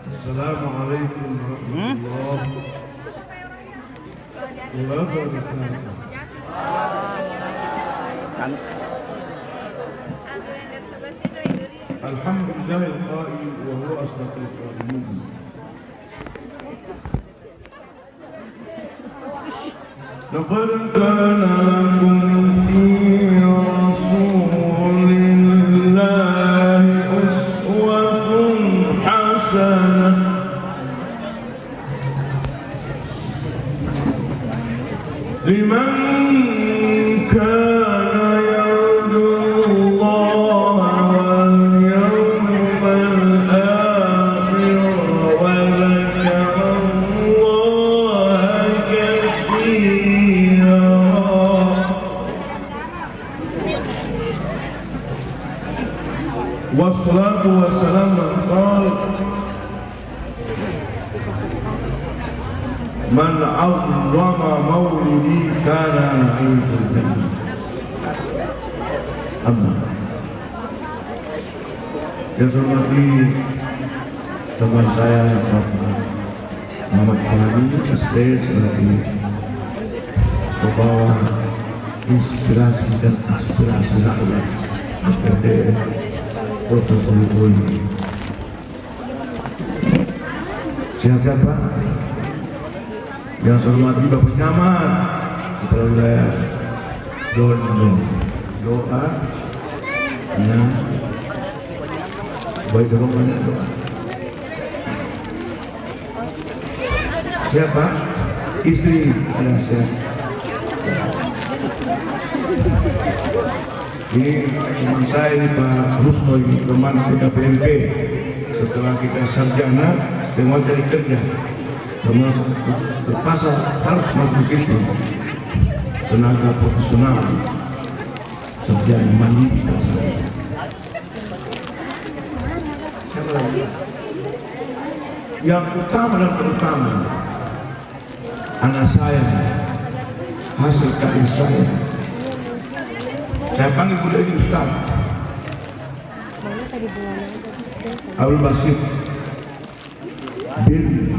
Assalamualaikum warahmatullahi wabarakatuh. Alhamdulillahil qail wa huwa asdaqul qailin. Laqad kana lakum fi rasulillahi uswatun hasanah liman kana yarjullaha wal yawmal akhir wa dzakara Allaha katsira. Wassalatu wassalamu ala man awwama maulidi kana na'imul jannah. Amma yang saya hormati teman saya Bapak Muhammad Fahmi SD sebagai pembawa inspirasi dan aspirasi rakyat DPRD Kota Boyolali. Sehat-sehat Pak. Yang saya hormati Bapak Camat Kepala Wilayah doa ya baik banyak doa. Siapa? Istri ada siap. Ini teman saya ini Pak Rusno, teman TKPMP. Setelah kita sarjana, setengah cari kerja. Terpaksa harus masuk situ. Tenaga profesional, sarjana mandiri. Siapa lagi? Yang utama dan terutama, anak saya, hasil karya saya. Saya panggil budak ini Ustaz Abdul Basit bin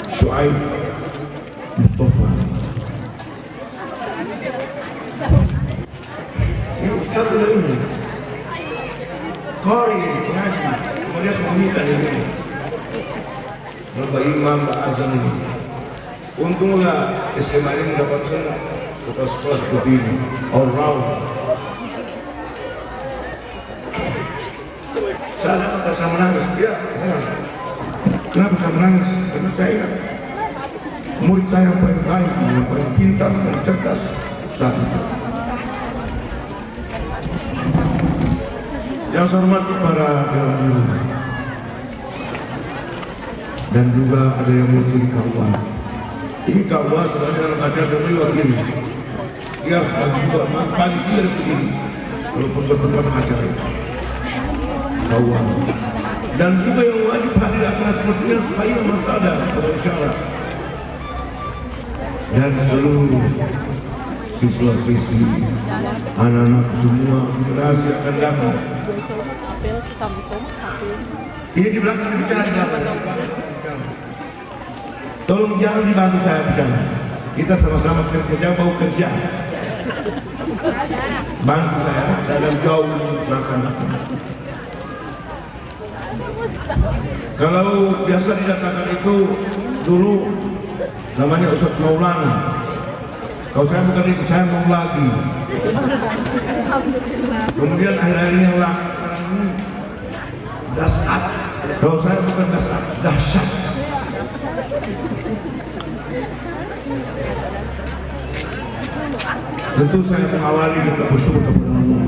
Shu'aib Mustafa. Ini Ustaz ini Qari ngaji, kemudian meminta ini Bapak Imam Pak Azan ini. Untunglah SMA ini mendapatkan sekolah seperti ini, all round. Saya kata saya menangis, ya saya. Kenapa saya menangis? Karena saya ingat murid saya yang paling baik, yang paling pintar, yang cerdas saat itu. Yang saya hormati para guru dan juga ada yang mewakili KUA. Ini KUA sebenarnya dalam acara kami wakili. Dia harus juga pagi dia begini, walaupun bertempat acara itu. KUA. Dan juga yang wajib hadir acara seperti ini supaya harus ada pada isyarat. Dan seluruh siswa-siswi, anak-anak semua generasi akan datang. Ini di belakang bicara di belakang. Tolong jangan dibantu saya bicara. Kita sama-sama kerja, mau kerja. Bantu saya dari jauh silakan. Kalau biasa didatangkan itu dulu namanya Ustaz Maulana. Kalau saya bukan itu, saya mau lagi. Kemudian akhir-akhir ini ulang dasar. Kalau saya bukan dasar, dahsyat. Tentu saya mengawali kita bersyukur kepada Allah.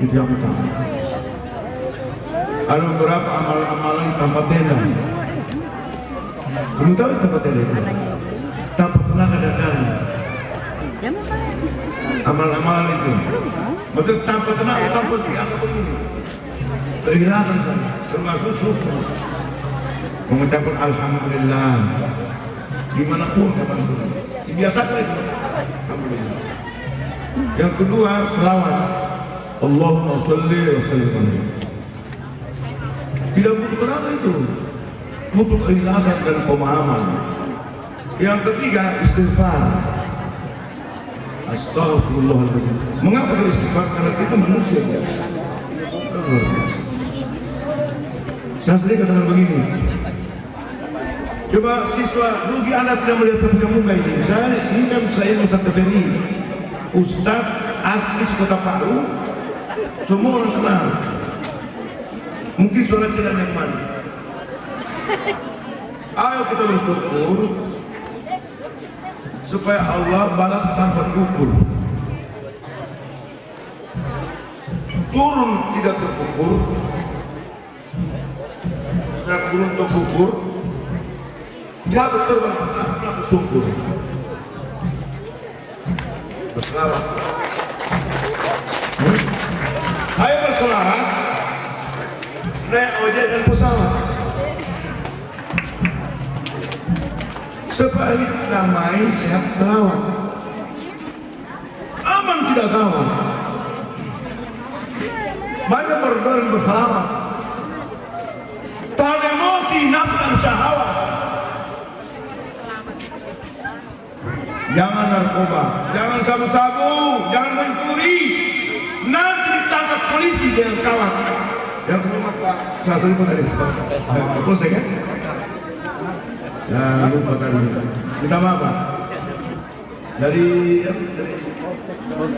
Itu yang utama. Ada beberapa amalan-amalan tanpa tenda. Belum tahu tanpa tenda itu. Tanpa tenaga dan dana. Amalan-amalan itu. Maksudnya tanpa tenaga, tanpa dianggap begini. Keikhlasan saya, termasuk syukur. Mengucapkan Alhamdulillah. Dimanapun kapan pun. Biasakan itu. Alhamdulillah. Yang kedua, selawat. Allahumma sholli wa sallim alaihi. Tidak butuh tenaga itu, butuh keikhlasan dan pemahaman. Yang ketiga, istighfar. Astagfirullahaladzim. Mengapa kita istighfar? Karena kita manusia biasa. Saya sendiri katakan begini, coba siswa, rugi Anda tidak melihat saya punya muka ini. Ini kan saya Ustaz TVRI, Ustaz artis Kota Palu, semua orang kenal. Mungkin suara tidak nyaman. Ayo kita bersyukur supaya Allah balas tanpa ukur. Turun tidak terukur, tidak turun terukur, jatuh terbang tanpa bersyukur. Berselawat. Ayo berselawat. Naik ojek dan pesawat supaya hidup damai, sehat, terawat, aman tidak gawat. Banyak berdoa dan berselawat, tahan emosi, nafsu dan syahwat. Jangan narkoba, jangan sabu-sabu, jangan mencuri, nanti ditangkap polisi dengan kawan. Yang kedua Pak, satu lupa tadi. Selesai kan? Ya lupa tadi. Minta maaf Pak. Dari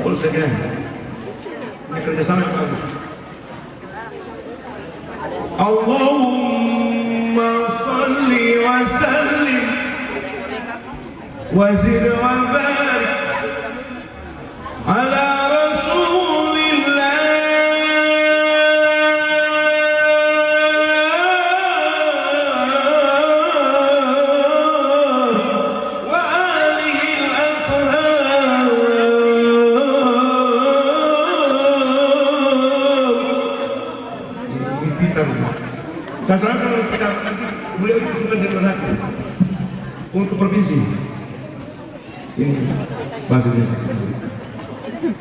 Polsek kan? Ini kerjasama yang bagus. Allahumma salli wa sallim wa zid wa barik ala saya sarankan kalau kita nanti beliau itu sudah jadi hakim untuk provinsi. Ini bahasa Indonesia.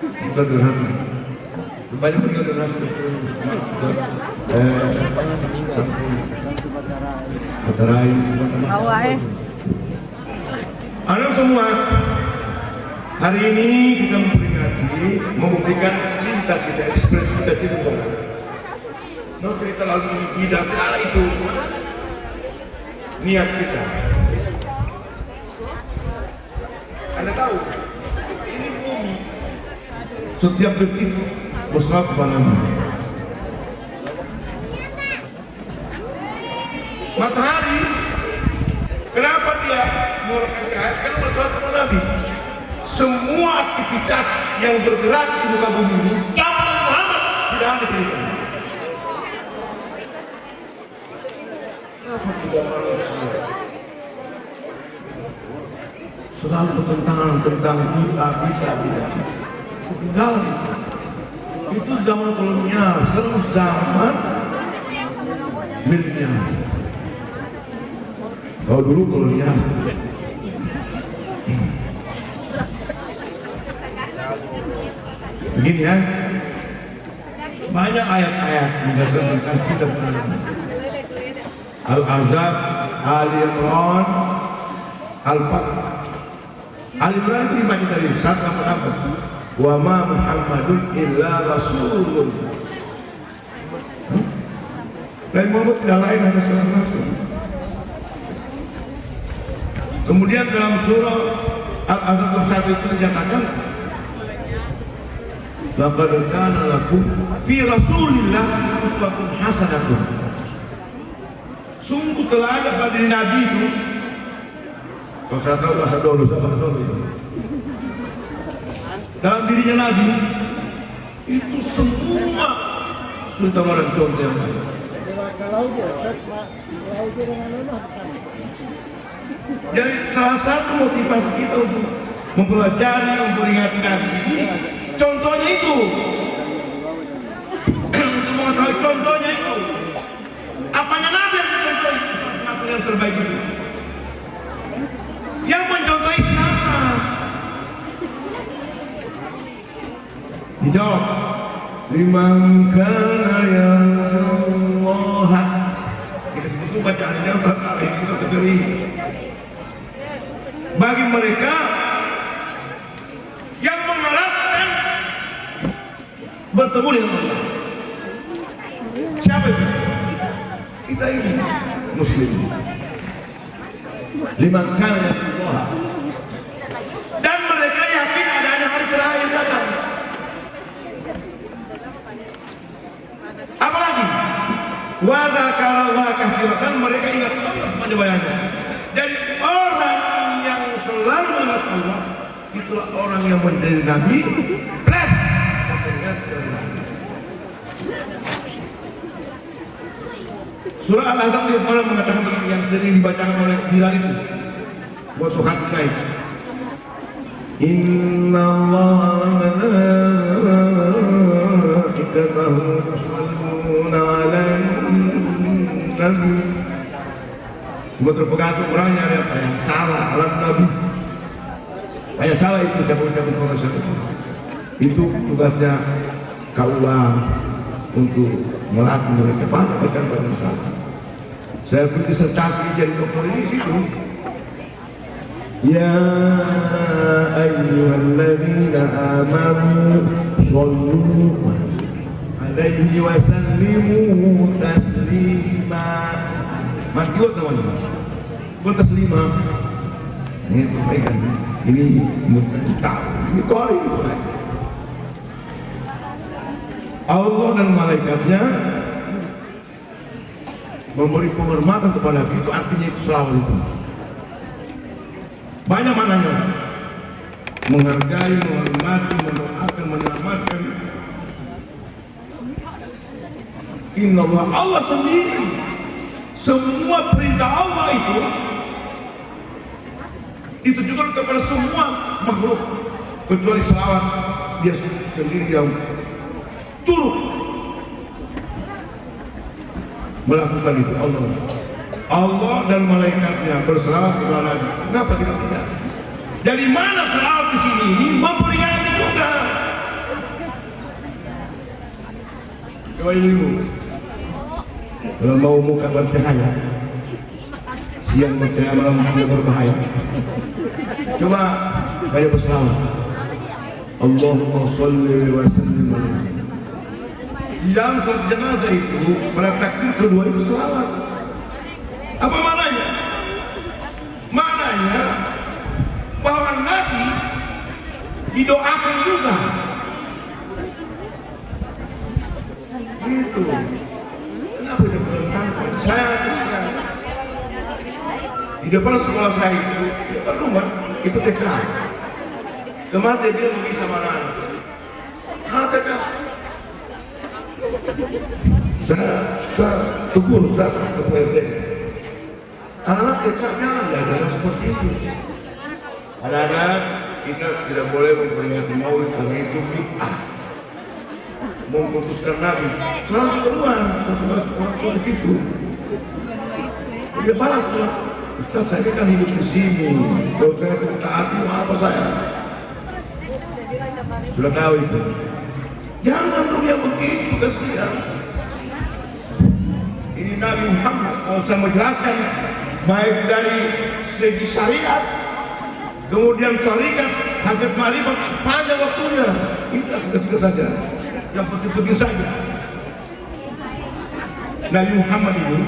Bukan berhakim. Banyak beliau berhakim. Matarai. Anak semua, hari ini kita memperingati, membuktikan cinta kita, ekspresi kita cinta. Kalau kita lagi tidak ada itu niat kita. Anda tahu, ini bumi setiap detik bersalawat kepada Nabi. Matahari, kenapa dia mengeluarkan cahaya? Karena bersalawat kepada Nabi. Semua aktivitas yang bergerak di muka bumi ini, zaman Muhammad tidak ada cerita. Kenapa tidak manusia selalu bertentangan tentang bid'ah? Ketinggalan itu zaman kolonial, sekarang zaman milenial. Kalau dulu kolonial. Begini ya, banyak ayat-ayat menjelaskan tentang kita benar. Al-Ahzab, Ali Imran, Al-Fatih. Ali Imran itu dibaca dari 1 wa ma Muhammadun illa rasulun. Nabi Muhammad tidak lain hanya seorang rasul. Kemudian dalam surah Al-Ahzab 1 itu dinyatakan laqad kana lakum fi rasulillah uswatun hasanatun. Sungguh telah ada pada diri Nabi itu. Kalau saya tahu bahasa dulu, dalam dirinya Nabi itu semua sudah tawaran contoh yang baik. Jadi salah satu motivasi kita untuk mempelajari, memperingati Nabi ini, contohnya itu. Untuk mengetahui contohnya itu. Apanya Nabi yang mencontohi yang terbaik itu? Yang mencontohi siapa? Dijawab, liman kana yarjullaha itu bacaannya udah salah itu kategori. Bagi mereka yang mengharapkan bertemu dengan Allah. Siapa itu? Kita ini Muslim. Liman kana Allah. Dan mereka yakin adanya hari terakhir datang. Apalagi? Wa dzakarallaha katsiran, mereka ingat Allah sebanyak-banyaknya. Jadi orang yang selalu ingat Allah itulah orang yang menjadi nabi plus mengingat Nabi. Surah Al-Ahzab dia pernah mengatakan yang sering dibacakan oleh Bilal itu buat Tuhan baik. Inna Allah wa malaikatahu yusholluna 'alan nabi. Cuma terpegantung orangnya ada apa yang salah alam Nabi. Yang salah itu cabut-cabut orang itu. Itu tugasnya KUA untuk melatih mereka bacaan salah. Saya pergi disertasi jadi dokter di situ. Ya ayyuhalladzina amanu shallu alaihi wa sallimu taslima. Martiot namanya. Bukan taslima. Ini perbaikan. Ini menurut saya tahu. Ini kori. Allah dan malaikatnya memberi penghormatan kepada Nabi, itu artinya itu selawat itu. Banyak maknanya. Menghargai, menghormati, mendoakan, menyelamatkan. Inna Allah sendiri. Semua perintah Allah itu ditujukan kepada semua makhluk kecuali selawat dia sendiri yang turut melakukan itu. Allah dan malaikatnya berselawat kepada Nabi. Kenapa tidak? Dari mana selawat di sini ini memperingati juga. Coba ibu, kalau mau muka bercahaya, siang bercahaya, malam tidak berbahaya. Coba kayak berselawat. Allahumma sholli wa sallim alaihi. Di dalam salat jenazah itu pada takbir kedua itu selawat. Apa maknanya? Maknanya bahwa Nabi didoakan juga. Gitu. Kenapa itu bertentangan? Saya terserah. Di depan sekolah saya itu, di depan rumah itu TK. Kemarin dia bilang begini sama anak-anak. Anak TK. Saya tegur saya ke PRT. Anak-anak TK jangan diajarkan seperti itu. Anak-anak kita tidak boleh memperingati Maulid karena itu bid'ah. Memutuskan Nabi. Salah keluar, orang di situ. Dia balas tuh. Ustaz, saya kan hidup di sini. Kalau saya taati apa saya? Sudah tahu itu. Jangan dong yang begitu, kasihan. Ini Nabi Muhammad, kalau saya menjelaskan baik dari segi syariat, kemudian tarikat, hajat marifat, panjang waktunya. Inilah kita saja, yang penting-penting saja. Nabi Muhammad ini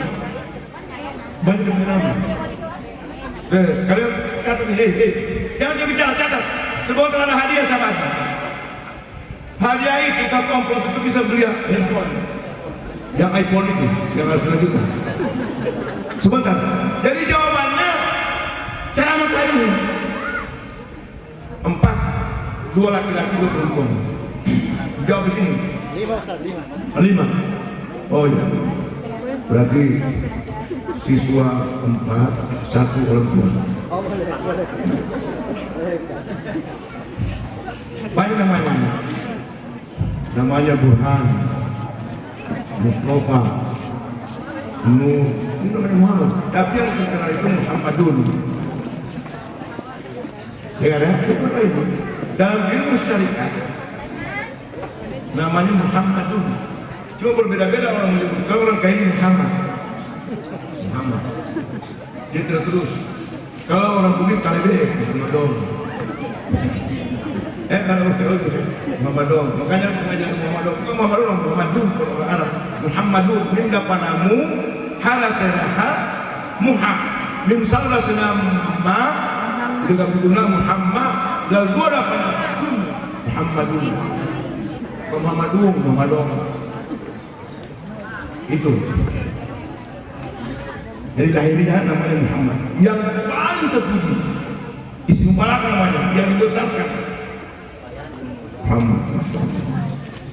banyak nama. Kalian kata nih, jangan dia bicara, catat. Sebelum ada hadiah sahabat. Hadiah itu satu amplop itu bisa beli handphone. Yang iPhone itu, yang harus dilanjutkan. Sebentar. Jadi jawabannya ceramah saya ini 4, 2 laki-laki 2 perempuan. Jawab di sini. 5. Oh iya. Berarti siswa 4, 1 orang tua. Banyak namanya. Namanya Burhan, Mustafa, Nur, ini namanya Muhammad. Tapi yang terkenal itu Muhammadun. Ya kan? Itu dalam ilmu syariat namanya Muhammadun. Cuma berbeda-beda orang menyebut. Kalau orang kaya ini Muhammad. Muhammad. Dia tidak terus. Kalau orang Bugis Talibek, Muhammadong. Kalau Muhammadong. Makanya Muhammadong. Bukan Muhammadong, Muhammadun orang Arab. Muhammadun min dapanamu halasenaha Muhammad. Min salasena ma dengan guna Muhammad dan dua dapat Muhammadun. Muhammadong. Itu. Jadi lahirnya namanya Muhammad. Yang paling terpuji, isim malak namanya, yang dibesarkan Muhammad.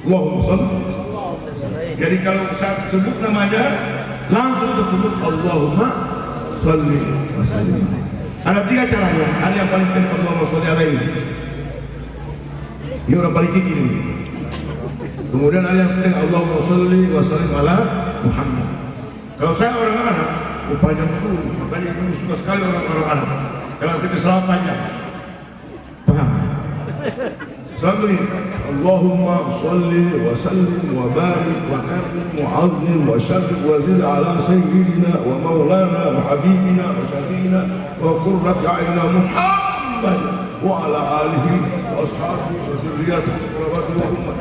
Allahumma shalli. Jadi kalau saat sebut namanya, langsung tersebut Allahumma shalli wa sallim. Ada 3 caranya. Ada yang paling penting Allahumma shalli alaihi. Ini orang paling tinggi ini. Kemudian ada yang sedang Allahumma shalli wa sallim ala Muhammad. Kalau saya orang Arab, panjang itu, makanya aku suka sekali orang Arab. Kalau kita selalu panjang, paham? Selalu ini, Allahumma shalli wa sallim wa barik wa karim wa azim wa syarif wa zid ala sayyidina wa maulana wa habibina wa syafiina wa qurrat a'yunina Muhammad wa ala alihi wa ashabihi wa dzurriyyatihi wa qurrati wa ummat.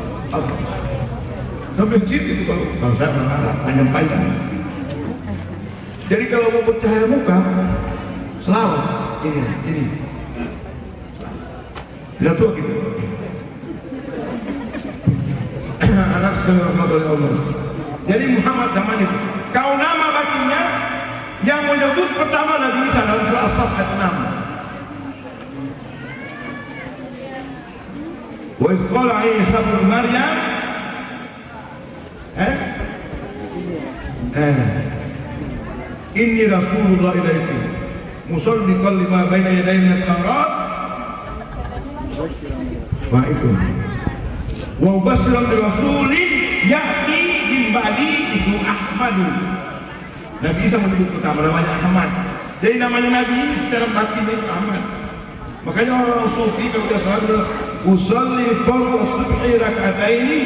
Sampai situ itu kalau saya orang Arab panjang-panjang. Jadi kalau mau bercahaya muka, selawat ini. Tidak tua gitu. Anak sekali rahmat oleh Allah. Jadi Muhammad namanya itu. Kau nama batinnya yang menyebut pertama Nabi Isa dalam surah As-Saff ayat 6. Wa iz qala Isa ibn Maryam Inni Rasulullah ilaikum musaddiqan lima baina yadayya minat Taurat wa itu wa mubashiran bi rasulin ya'ti min ba'di ismu Ahmad. Nabi Isa menyebut pertama namanya Ahmad. Jadi namanya Nabi secara batin itu Ahmad. Makanya orang sufi kalau dia salat usolli fardhu subhi rak'ataini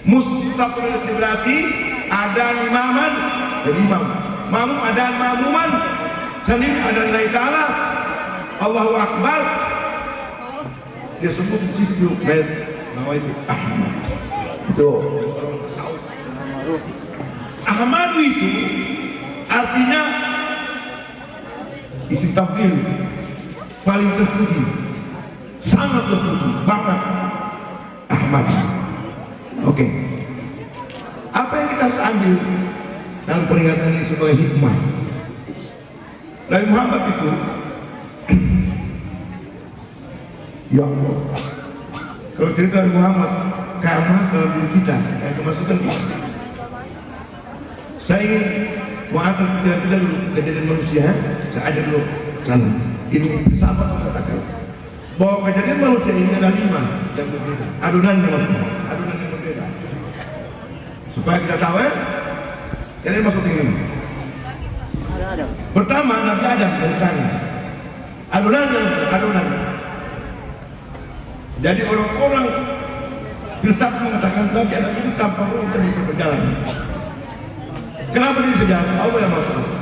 mustaqbil berarti ada imaman jadi imam. Makmum ada makmuman sendiri ada lillahi ta'ala Allahu Akbar. Dia sebut jisdu bait nama itu Ahmad. Itu orang tasawuf. Ahmad itu artinya isi tabdil paling terpuji, sangat terpuji banget Ahmad. Oke. Apa yang kita harus ambil dalam peringatan ini sebagai hikmah? Nabi Muhammad itu ya Allah, kalau cerita Nabi Muhammad karena dalam diri kita yang kemasukan kita. Saya ingin mengatur kita dulu kejadian manusia. Saya ajak dulu sana. Ini bersahabat katakan bahwa kejadian manusia ini ada 5 yang berbeda. Adonan yang berbeda. Supaya kita tahu jadi maksud ini. Pertama Nabi Adam dari tangan. Adonan. Jadi orang-orang filsafat mengatakan Nabi Adam itu tanpa roh tidak bisa berjalan. Kenapa dia bisa jalan? Allah yang Maha Kuasa.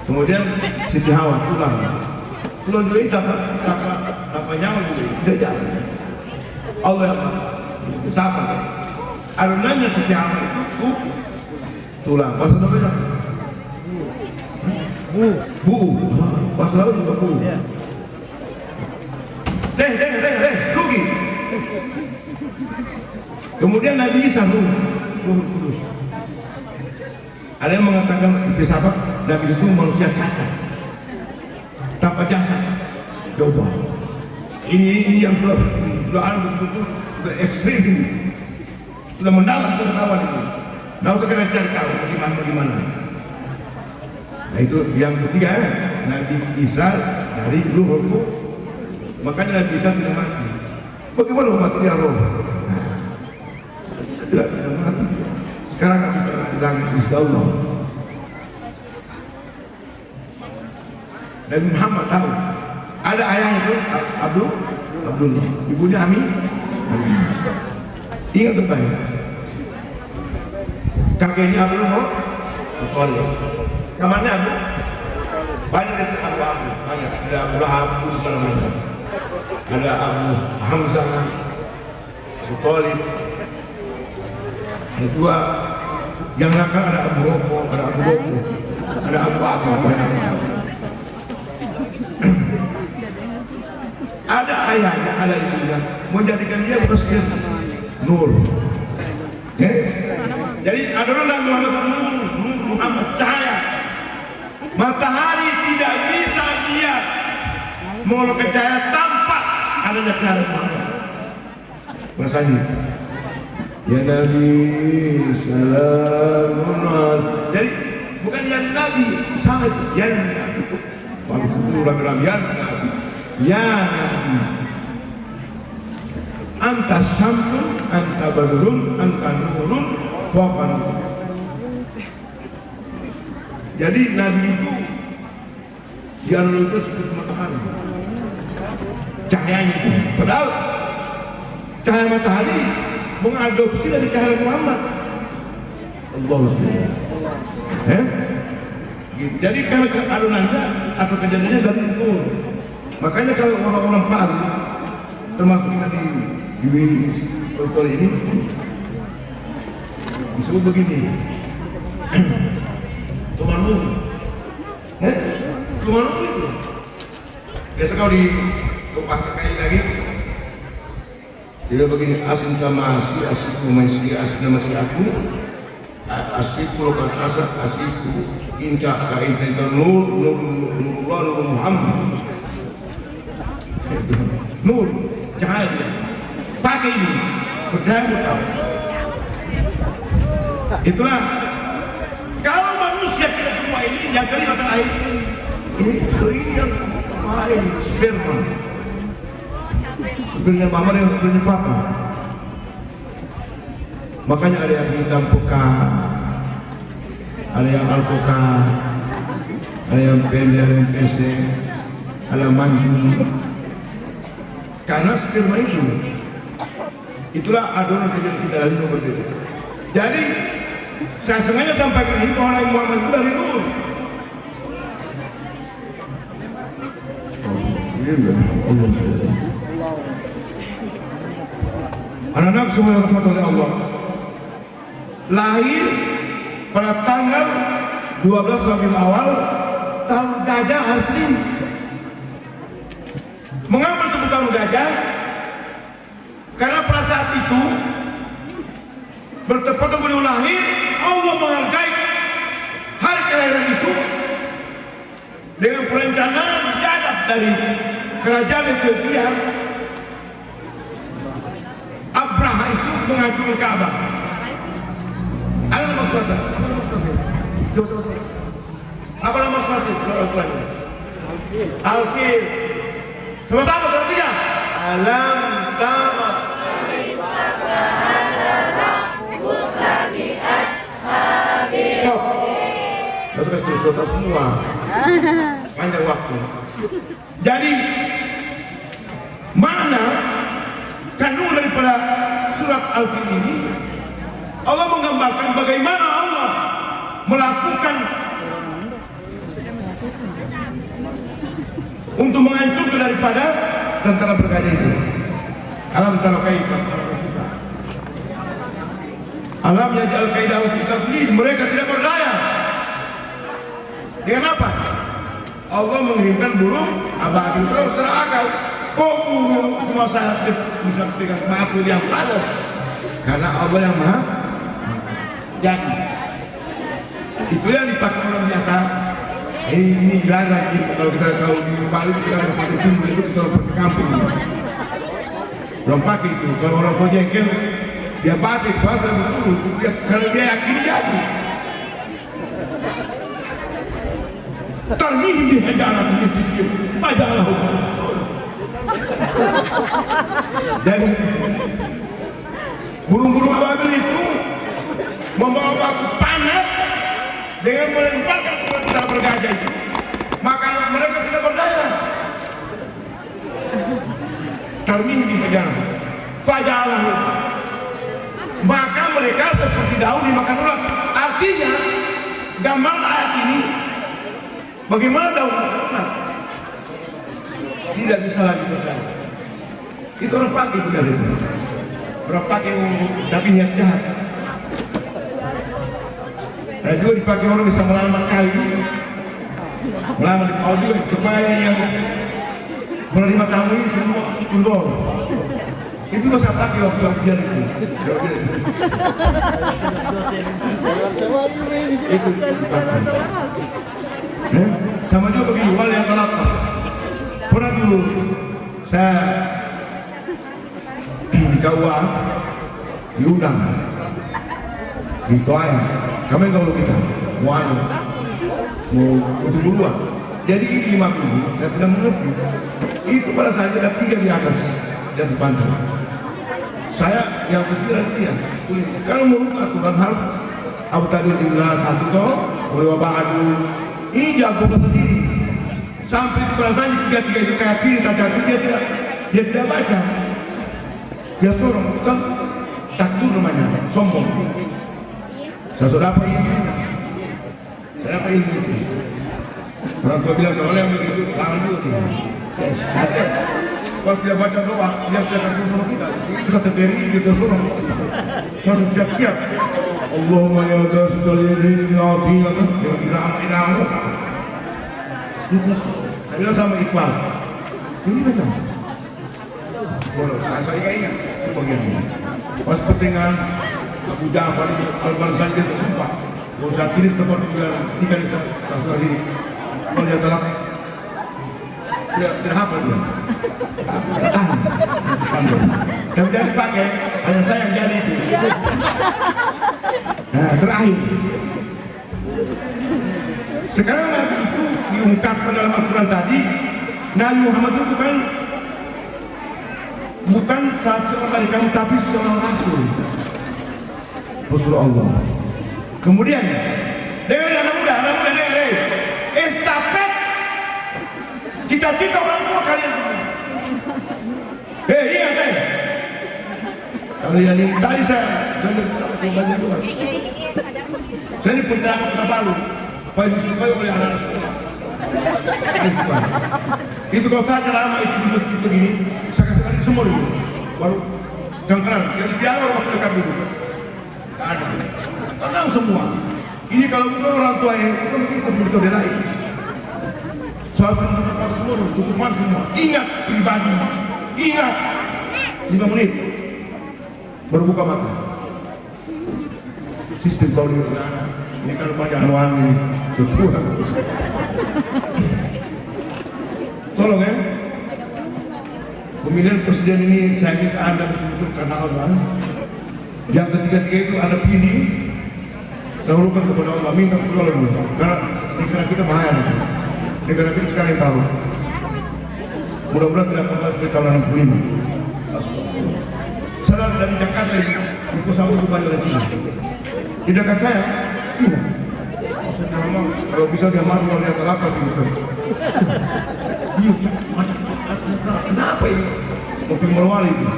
Kemudian Siti Hawa tulang juga itu tanpa nyawa juga tidak jalan. Allah yang Maha Kuasa. Adonannya Siti Hawa itu tulang. Bahasa Indonesia bu. Bahasa lain juga bu. Rugi. Kemudian Nabi Isa Ruh Kudus. Ada yang mengatakan filsafat Nabi itu manusia kaca tanpa jasa. Coba. Ini yang sudah ada betul-betul sudah ekstrim ini. Sudah mendalam pengetahuan itu. Nah, usah kita cari tahu bagaimana. Nah itu yang ketiga, Nabi Isa dari Ruh Kudus. Makanya Nabi Isa tidak mati. Bagaimana mati dia roh? Tidak mati. Sekarang Nabi Isa sedang insya Allah. Nabi Muhammad tahu. Ada ayah itu Abdullah. Ibunya Ami. Ingat baik. kakeknya Abu Thalib. Namanya Abu, banyak itu Abu, banyak. Ada Abu Lahab, segala macam. Ada Abu Hamzah, Abu Thalib. Ada dua yang nakal, ada Abu Roko, ada Abu Roko, ada Abu banyak. Ada ayahnya, ada ibunya, menjadikan dia bekas nur. Jadi ada orang Muhammad cahaya. Matahari tidak bisa dia mengeluarkan cahaya tanpa adanya cahaya Muhammad. Rasanya ya Nabi salamun alaikum. Jadi bukan ya Nabi, sama itu ya Nabi. Waktu ya Nabi, ya Nabi. Anta syamsun, anta badrun, anta nurun, fawqan. Jadi Nabi itu dia itu seperti matahari. Cahayanya itu. Padahal cahaya matahari mengadopsi dari cahaya Muhammad. Allah SWT. Jadi kalau adonannya asal kejadiannya dari nur. Makanya kalau orang-orang Palu, termasuk kita di Tol ini disebut begini. Tumanung, tumanung itu. Biasa kalau di bahasa kain lagi, dia begini, asin tamasi, asiku masih, asin masih aku, asiku lokal asap, asiku inca kain kain nurullah nur Muhammad, nur cahaya, pakai ini, percaya betul. Itulah. Kalau manusia kita semua ini yang kali terakhir ini yang lain sperma, sebenarnya mama dan sebenarnya papa. Makanya ada yang hitam pekat, ada yang alpukat, ada yang pendek, ada yang pesek, ada yang manjung. Karena sperma itu, itulah adonan kejadian kita dari berbeda. Jadi saya sengaja sampaikan ini orang Muhammad itu dari nur. Anak-anak semua yang rahmat oleh Allah, lahir pada tanggal 12 Rabiul Awal tahun gajah hari Senin. Mengapa disebut tahun gajah? Karena pada saat itu bertepatan beliau lahir, Allah menghargai hari kelahiran itu dengan perencanaan jadab dari kerajaan Ethiopia. Abraha itu menghancurkan Ka'bah. Ada nama suratnya? Apa nama suratnya? Al-Fil. Sama-sama surat 3. Alam tama. Stop. Kita sudah surat semua. Panjang waktu. Jadi mana kandungan daripada surat Al-Fil ini? Allah menggambarkan bagaimana Allah melakukan untuk menghancurkan daripada tentara bergajah itu. Alam tara kaifa alam yaj'al kaidahu fi tadlil. Mereka tidak berdaya. Dengan apa? Allah mengirimkan burung ababil terus secara akal. Kok burung cuma sangat bisa dengan mati yang panas? Karena Allah yang maha. Jadi itu yang dipakai orang biasa. Ini dilarang gitu. Kalau kita tahu di Bali kita harus pakai timbul itu kita harus pakai kampung. Belum pakai itu. Kalau orang Sojengkel dia pakai pasal betul. Kalau dia yakin jadi. Tarmihim bihijaratin min sijil faja'alahum dan burung-burung ababil itu membawa batu panas dengan melemparkan kepada tentara bergajah itu, maka mereka tidak berdaya. Tarmihim bihijaratin faja'alahum, maka mereka seperti daun dimakan ulat. Artinya gambar ayat ini bagaimana Daud tidak bisa lagi percaya. Itu orang pakai juga itu. Orang pakai tapi niat jahat. Ada juga dipakai orang bisa melamar kali, melamar di Paul juga supaya yang menerima tamu ini semua unggul. Itu gak saya pakai waktu ujian itu. Itu sama juga begini, wal yang talaka. Pernah dulu saya di KUA diundang di Toaya. Kami kalau kita mau untuk duluan. Jadi ini imam ini saya tidak mengerti. Itu pada saat ada 3 di atas bantal. Saya yang pikiran dia. Kalau menurut aturan harus Abu Tadir Ibn satu toh, oleh Wabadu. Ini jago sendiri. Sampai di pada saat 3 itu kayak pilih tajam dia tidak baca. Dia sorong, bukan takdur namanya, sombong. Saya sudah apa ilmu? Saya apa ilmu itu? Orang tua bilang kalau yang begitu lawan dulu dia. Pas dia baca doa, dia siap kasih sama kita. Itu satu beri kita suruh. Masuk siap-siap. Allahumma ya Allah sekali ini nafiyah yang dirahmati. Itu saya bilang sama Iqbal. Ini betul. Kalau saya ingat sebagian ini. Pas pertengahan Abu Ja'far itu Al-Barzanji itu terlupa. Kalau saat ini tempat tiga di satu lagi. Kalau dia telah tidak hafal dia. Tahan. Dan jadi pakai hanya saya yang jadi itu. Nah, terakhir. Sekarang Nabi itu diungkapkan dalam Al-Quran tadi, Nabi Muhammad itu bukan seorang dari kamu tapi seorang rasul. Rasulullah. Kemudian dengan anak muda dengar, estafet cita-cita orang tua kalian semua. Ingat kalau yang ini tadi saya ini penjaga Kota Palu, supaya disukai oleh anak-anak sekolah. Itu kalau saya ceramah itu di masjid begini, saya kasih kali semua dulu, baru jangan yang tiada orang dekat dulu. Tak ada, tenang semua. Ini kalau bukan orang tua yang itu mungkin seperti dia lain. Soal semua tutup semua. Ingat pribadi, ingat 5 menit berbuka mata. Sistem kau ini kan banyak anuan ini setua. Tolong ya, pemilihan presiden ini saya minta Anda betul-betul karena Allah. Yang ketiga-tiga itu Anda pilih, dahulukan kepada Allah, minta kepada Allah dulu. Karena negara kita bahaya, negara kita sekarang tahu. Mudah-mudahan tidak pernah seperti tahun 65. Saudara dari Jakarta itu pesawat bukan dari Cina. Di dekat saya, Cina. Maksudnya memang kalau bisa dia masuk kalau dia terlaka bisa. Kenapa ini? Mobil Merwali itu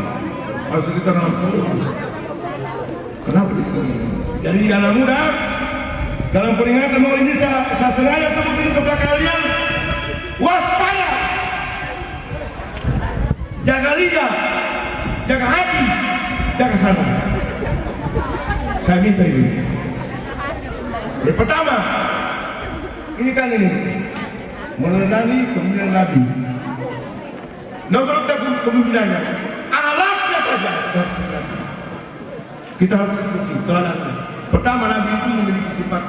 harus sekitar 60. Kenapa itu? Jadi anak muda dalam peringatan Maulid ini saya sengaja seperti ini kepada kalian, waspada, jaga lidah, jaga hati, jaga sabar. Saya minta ini. Yang pertama, ini kan ini meneladani kemungkinan Nabi. Nah, kalau kita kemungkinannya, alatnya saja. Kita harus ikuti teladan. Pertama, Nabi itu memiliki sifat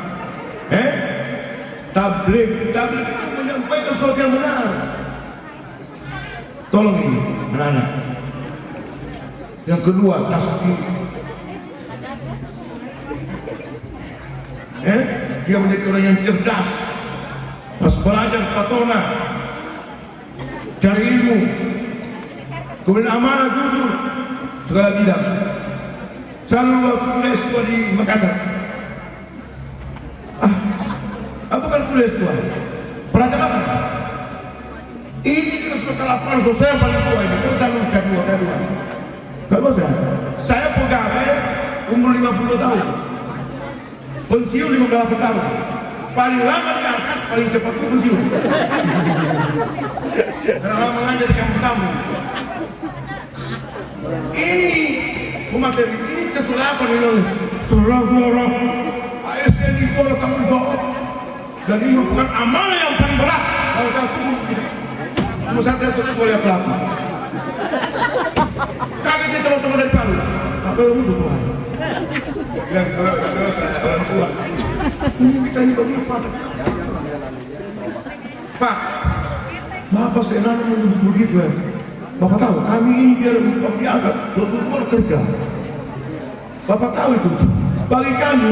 tabligh itu menyampaikan sesuatu yang benar. Tolong ini anak-anak. Yang kedua, tasbih. Dia menjadi orang yang cerdas, harus belajar patona, cari ilmu, kemudian amanah, jujur, segala bidang. Selalu kuliah S2 di Makassar. Bukan kuliah S2, pelajaran. Ini kita sudah kelaparan, saya yang paling tua ini. Saya lulus kedua. Kalau saya pegawai umur 50 tahun. pensiun 58 tahun, paling lama diangkat, paling cepat itu pensiun. Karena lama mengajar di kampung-kampung. Ini umat ini kesalahan ini, saudara-saudara, ASN itu adalah tanggung jawab dan ini merupakan amanah yang paling berat. Kalau saya sebut oleh pelaku. Kaget dia teman-teman dari Palu. Apa yang udah Tuhan? Bilang kalau saya orang tua. Ini kita ini bagaimana? Pak, Bapak senang menuduh begitu ya. Bapak tahu kami ini biar diangkat suatu luar kerja. Bapak tahu itu. Bagi kami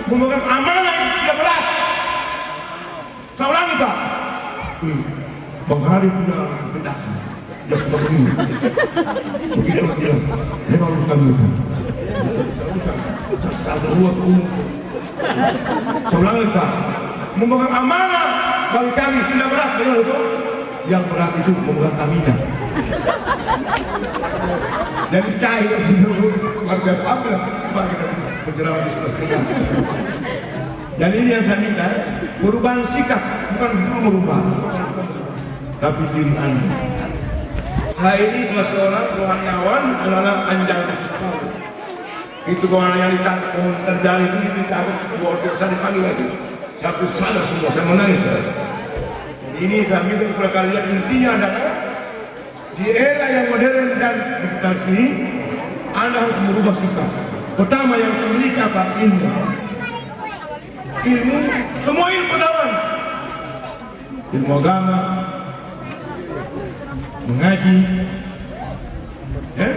memegang amanah yang tidak berat. Saya ulangi Pak. Bang Hari punya pendasan. Dia sudah begini. Begitu dia. Memang harus kami. Terserah luas umum. Saya ulangi Pak. Memegang amanah bagi kami tidak berat. Benar itu? Yang berat itu memegang aminah. Jadi cair warga apa kita penjelasan di selesai. Dan ini yang saya minta, perubahan sikap bukan dulu merubah, tapi diri Anda. Saya ini salah seorang rohaniawan adalah Anjang. Itu rohaniawan yang ditangkap terjadi itu ditangkap dua orang saya dipanggil lagi. Satu sadar semua, saya menangis. Jadi ini saya minta kepada kalian, intinya adalah di era yang modern dan digital ini, Anda harus merubah sikap. Pertama yang memiliki apa? Ilmu. Ilmu, semua ilmu kawan. Ilmu agama, mengaji, ya.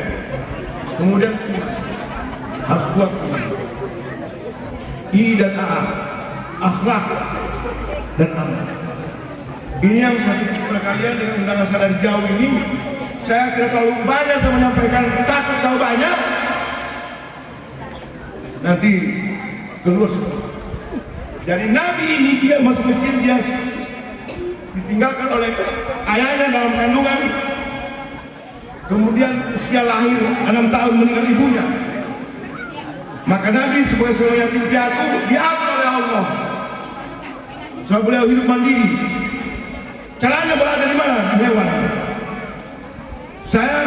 Kemudian harus kuat I dan A, akhlak dan amal. Ini yang saya kepada kalian dengan undangan saya dari jauh ini. Saya tidak terlalu banyak saya menyampaikan, takut tahu banyak nanti keluar semua. Jadi Nabi ini dia masih kecil, dia ditinggalkan oleh ayahnya dalam kandungan, kemudian usia lahir 6 tahun meninggal ibunya. Maka Nabi sebagai seorang yatim piatu diatur oleh Allah supaya beliau hidup mandiri. Caranya belajar di mana? Di hewan. Saya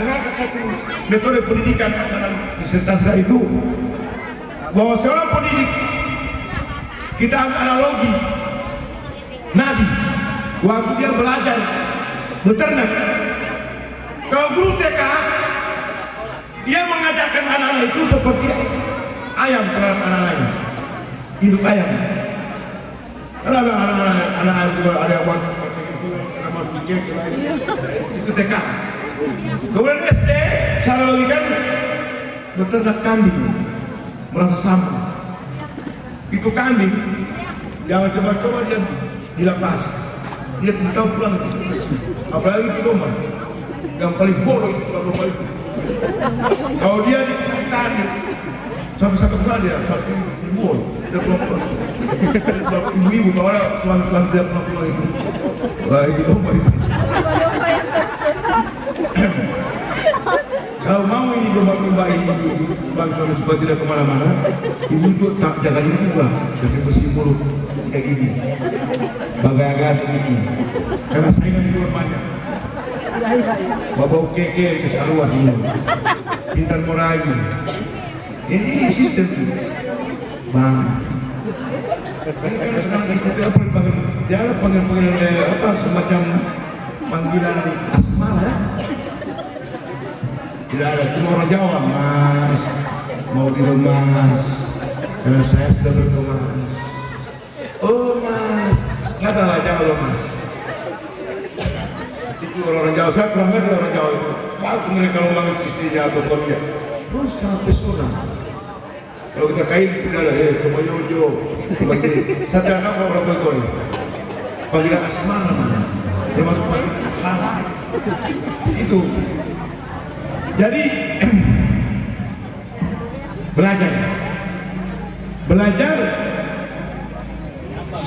mengangkat satu metode pendidikan dalam disertasi saya itu, bahwa seorang pendidik kita ambil analogi Nabi waktu dia belajar beternak. Kalau guru TK dia mengajarkan anak-anak itu seperti ayam terhadap anak-anaknya, hidup ayam. Karena ada anak-anak juga ada yang buat nama pikir itu TK. Kemudian SD secara logika beternak kambing, merasa sama. Itu kambing jangan coba-coba dia dilepas, dia tidak tahu pulang. Apalagi itu domba yang paling bodoh itu domba itu. Kalau dia ditahan sampai satu kali dia satu timbul dia pulang. Ibu-ibu kalau suami-suami dia pulang itu, wah itu domba itu. Kalau mau ini domba-domba ini suami-suami supaya tidak kemana-mana, ibu itu tak jaga diri juga, kasih bersih mulut kayak gini, bagai-bagai segini, karena saingan itu banyak. Babau keke keseluruhan semua, pintar moraji. Ini sistem bang. Ini kan sekarang itu apa dipanggil? Jangan panggil-panggilan apa semacam panggilan asmara ya? Tidak ada, cuma orang Jawa, Mas mau di rumah Mas, karena saya sudah berumah Mas. Oh Mas, nggak ada lah Jawa Mas. Itu orang Jawa, saya pernah ngerti orang Jawa itu. Langsung mereka memanggil istrinya atau suaminya. Oh sangat pesona. Kalau kita kain tidak ada, kemoyojo, bagi saya tidak tahu orang Bogor. Panggilan asmara mana? Termasuk panggilan asmara. Itu. Jadi belajar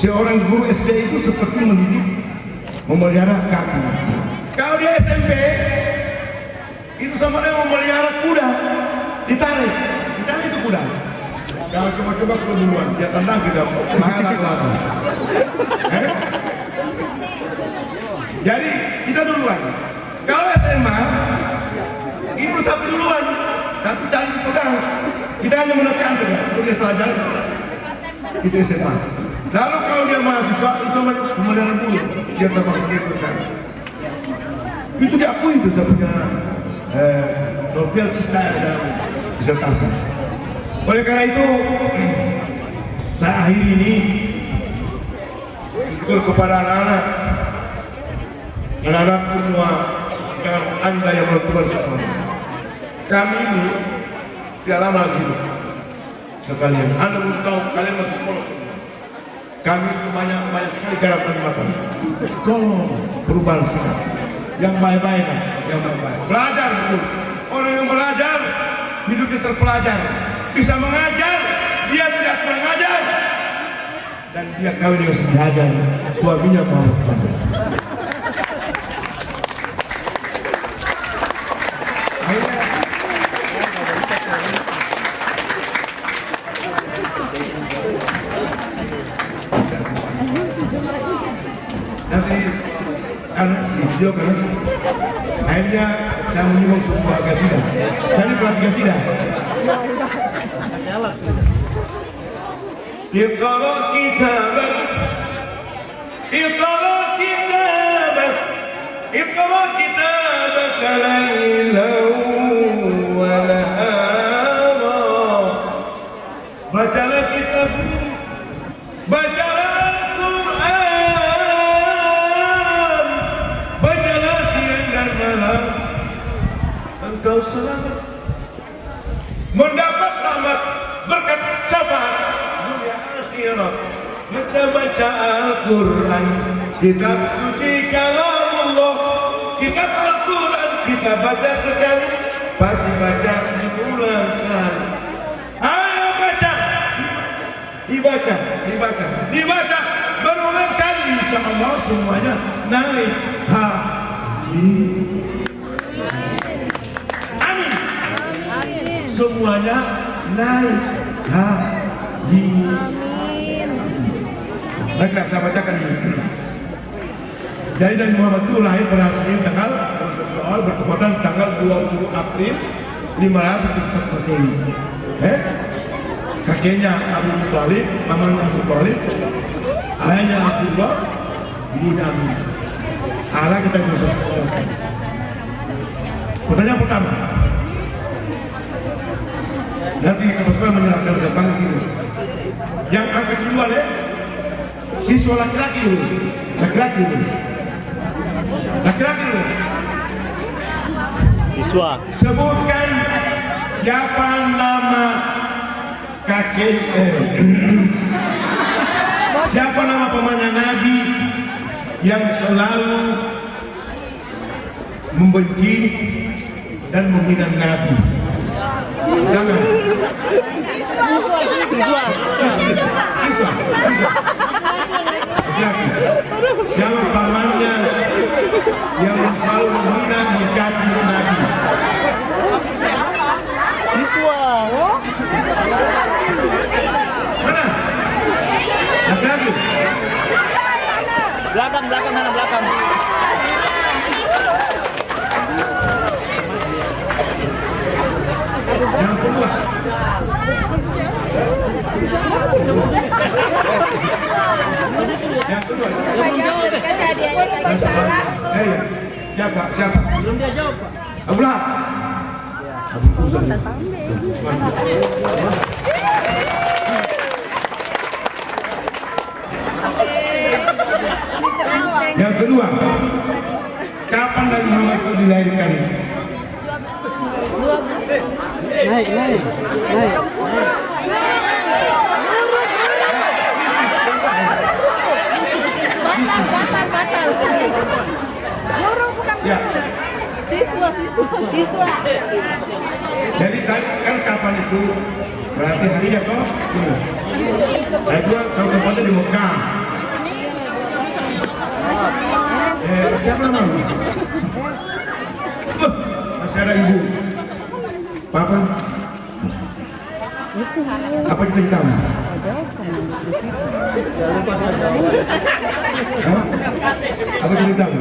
seorang guru SD itu seperti mendidik, memelihara kaki. Kalau dia SMP itu sama dengan memelihara kuda, ditarik itu kuda. Kalau coba-coba ke duluan, dia tendang kita, bahaya lama. Jadi kita duluan. Kalau SMA, ibu sapi duluan, tapi tali dipegang. Kita hanya menekan saja, dia salah jalan. Itu SMA. Lalu kalau dia mahasiswa, itu pemeliharaan dulu, dia terpaksa dipegang. Itu diakui itu saya punya novel saya dalam disertasi. Oleh karena itu, saya akhiri ini kepada anak-anak semua, dengan Anda yang melakukan semua. Kami ini tidak lama lagi sekalian. Anda belum tahu, kalian masih polos semua. Kami semuanya banyak sekali garap dan makan. Tolong perubahan sikap yang baik-baik, yang baik-baik. Belajar betul. Orang yang belajar hidupnya terpelajar, bisa mengajar, dia tidak kurang ajar, dan dia kawin dengan sejajar, suaminya mau belajar. Nanti kan video kan akhirnya saya menyumbang sebuah kasidah. Saya ini pelatih kasidah. Iqra kitabak, Iqra kitabak, Iqra kitabak laylan wa nahara. Bacalah kitab, bacalah engkau selamat mendapat rahmat berkat syafaat dunia akhirat. Baca-baca Al-Quran, kitab suci kalamullah, kitab Al-Quran kita baca sekali, pasti baca diulangkan. Ayo baca, dibaca, dibaca, dibaca berulang kali, insya Allah semuanya naik hati. Semuanya naik haji. Baiklah, saya bacakan ini. Jadi Nabi Muhammad itu lahir pada Senin tanggal bertepatan tanggal 20 April 571 Masehi. Kakeknya Abu Thalib, mamanya Abu Thalib, ayahnya Abdullah, ibunya Aminah. Allah kita bisa jelaskan. Pertanyaan pertama. Nanti Kapal menyerahkan saya ini. Yang angkat duluan ya, siswa laki-laki dulu, laki-laki dulu, laki-laki dulu. Siswa. Sebutkan siapa nama kakek, siapa nama pamannya Nabi yang selalu membenci dan menghina Nabi. Jangan. Siswa. Siapa pamannya yang selalu menghina mencaci Nabi? Siswa. Mana? Laki-laki. Belakang mana belakang? Yang kedua. Yang kedua. Siapa? Belum dia jawab, Pak. Abdullah. Abu Musa. Yang kedua. Kapan Nabi Muhammad itu dilahirkan? Naik. Ya. Siswa. Jadi tadi kan kapan itu? Berarti hari ya toh? Nah itu tahu tempatnya di Mekah. Siapa namanya? Masih ada ibu. Papa. Apa cita-citamu? Hah? Apa cita-citamu?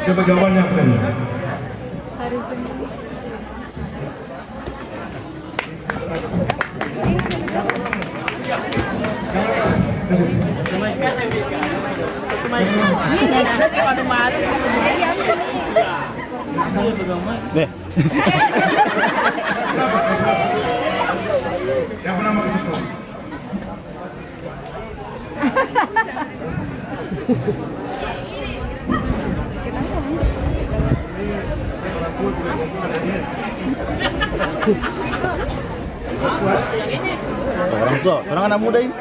Coba jawabannya apa tadi? Deh. Siapa nama ke sekolah? Orang tua, orang anak muda ini.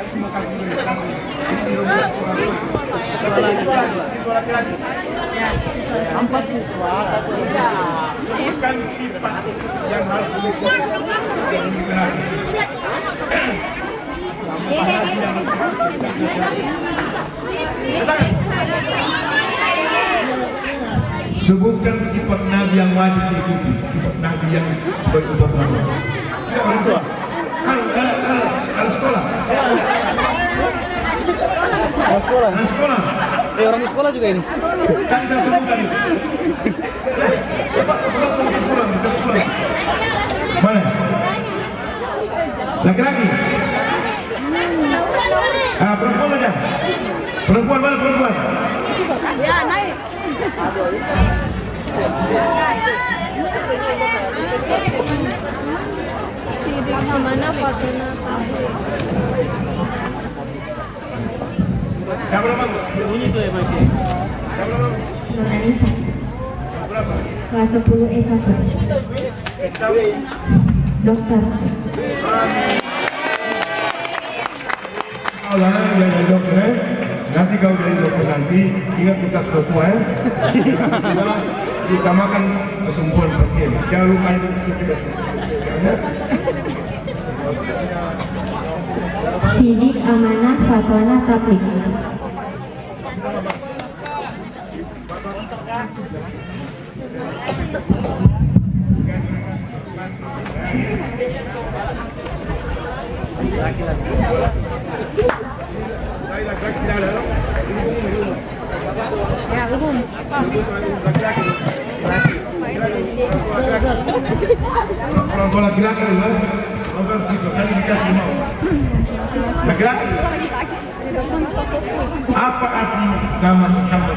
Empat siswa. Bukan sifat yang harus sebutkan sifat Nabi yang wajib diikuti, sifat Nabi yang sebagai usaha Rasul. Orang tua, anak sekolah. Anak sekolah. Anak sekolah. Orang di sekolah juga ini. Tadi saya sebutkan itu. Pak, pulang. Mana? Laki-laki. Perempuan aja. Perempuan mana perempuan? Ya, naik. Mana fotonya? Siapa nama? Bunyi tuh ya, Mike. Siapa nama? Nurhanisa. Berapa? Kelas 10 S1. Dokter. Kau lah yang jadi dokter, nanti kau jadi dokter nanti ingat kita sudah tua ya. Kita utamakan kesembuhan pasien. Jangan lupa itu. Sidik Amanah Fatwana Tablik. Laki-laki tidak ada. Ya, umum. Laki-laki. Orang tua laki-laki juga. Orang siswa kan bisa terima. Laki-laki. Apa arti nama kamu?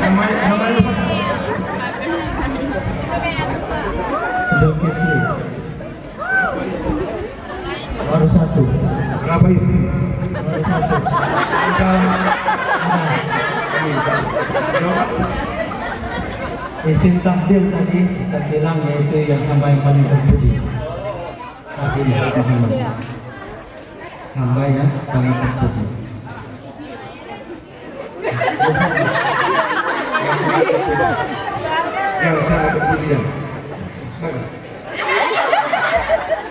Namanya apa? Zulkifli. Baru satu. Berapa istri? Baru satu. Jawab. Isim takdir tadi saya bilang yaitu yang hamba yang paling terpuji. Artinya Muhammad. Hamba yang paling terpuji. Yang sangat terpuji.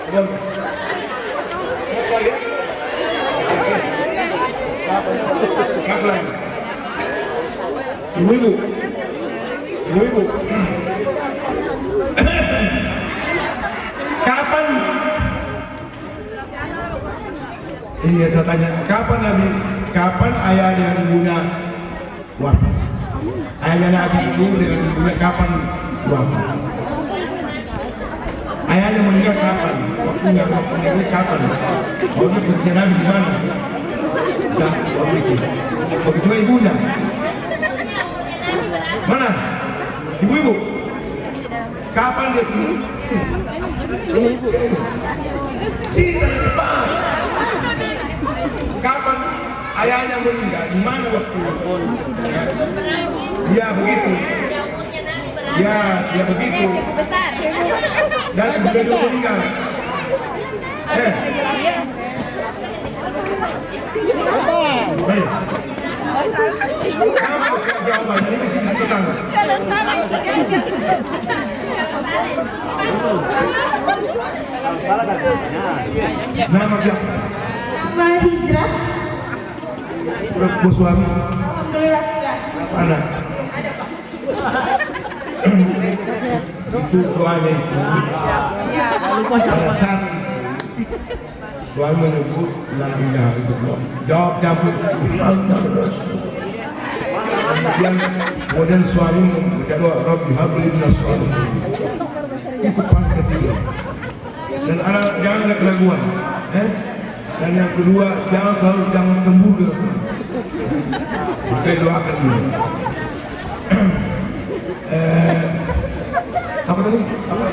Sebelum siapa lagi? Ibu-ibu. Kapan? Ini saya tanya, kapan ayah dengan ibunya wafat? Ayah Nabi itu dengan ibunya kapan wafat? Ayahnya meninggal kapan? Waktunya kapan? Waktu posisinya Nabi di mana? Waktu itu. Begitu ibunya. Mana? Ibu-ibu. Kapan dia pulang? Sini saya cepat. Kapan ayahnya meninggal? Di mana waktu? Ya begitu. Ya begitu. Dan ibu dia meninggal. Baik. Nama siapa? Nama Hijrah. Suami. Alhamdulillah sudah. Berapa anak? Itu doanya itu. Pada saat suami menyebut la ilaha illallah, jawab jawab. Kemudian suami berdoa, Rabbi habli minas sholihin. Itu pas ketiga. Dan jangan ada keraguan. Dan yang kedua, jangan tembuga. Kita doakan dia. Apa tadi? Apa?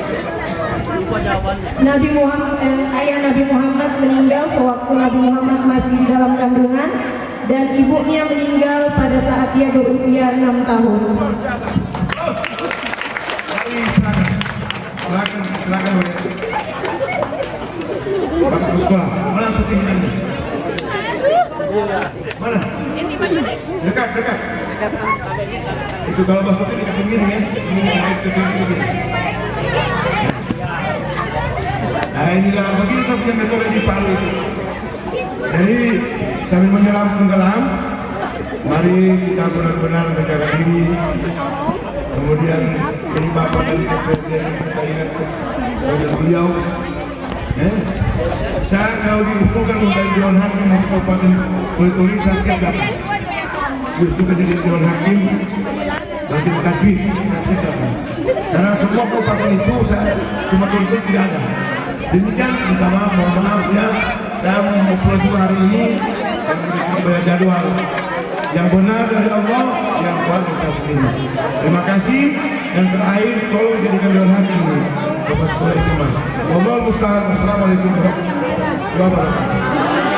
Nabi Muhammad, ayah Nabi Muhammad meninggal sewaktu Nabi Muhammad masih di dalam kandungan, dan ibunya meninggal pada saat dia berusia 6 tahun. Silakan. Bapak sekolah, mana syutingnya? Mana? Dekat. Itu kalau masuk ini kasih miring ya, begini. Nah inilah begini saya punya metode di Palu itu. Jadi sambil menyelam tenggelam, mari kita benar-benar menjaga diri. Kemudian jadi bapak dan presiden kita ingat kepada beliau. Saya kalau diusulkan menjadi Dewan Hakim untuk Kabupaten Kulit Turi, saya siap datang. Diusulkan jadi Dewan Hakim dan jadi kadri, saya siap datang. Karena semua kabupaten itu saya cuma turun tidak ada. Demikian minta maaf, mohon maaf ya. Saya mau pulang juga hari ini dan membayar jadwal yang benar dari Allah, yang salah dari saya sendiri. Terima kasih. Dan terakhir, tolong jadikan Dewan Hakim ini Bapak Sekolah SMA. Wallahualam. Assalamualaikum warahmatullahi wabarakatuh.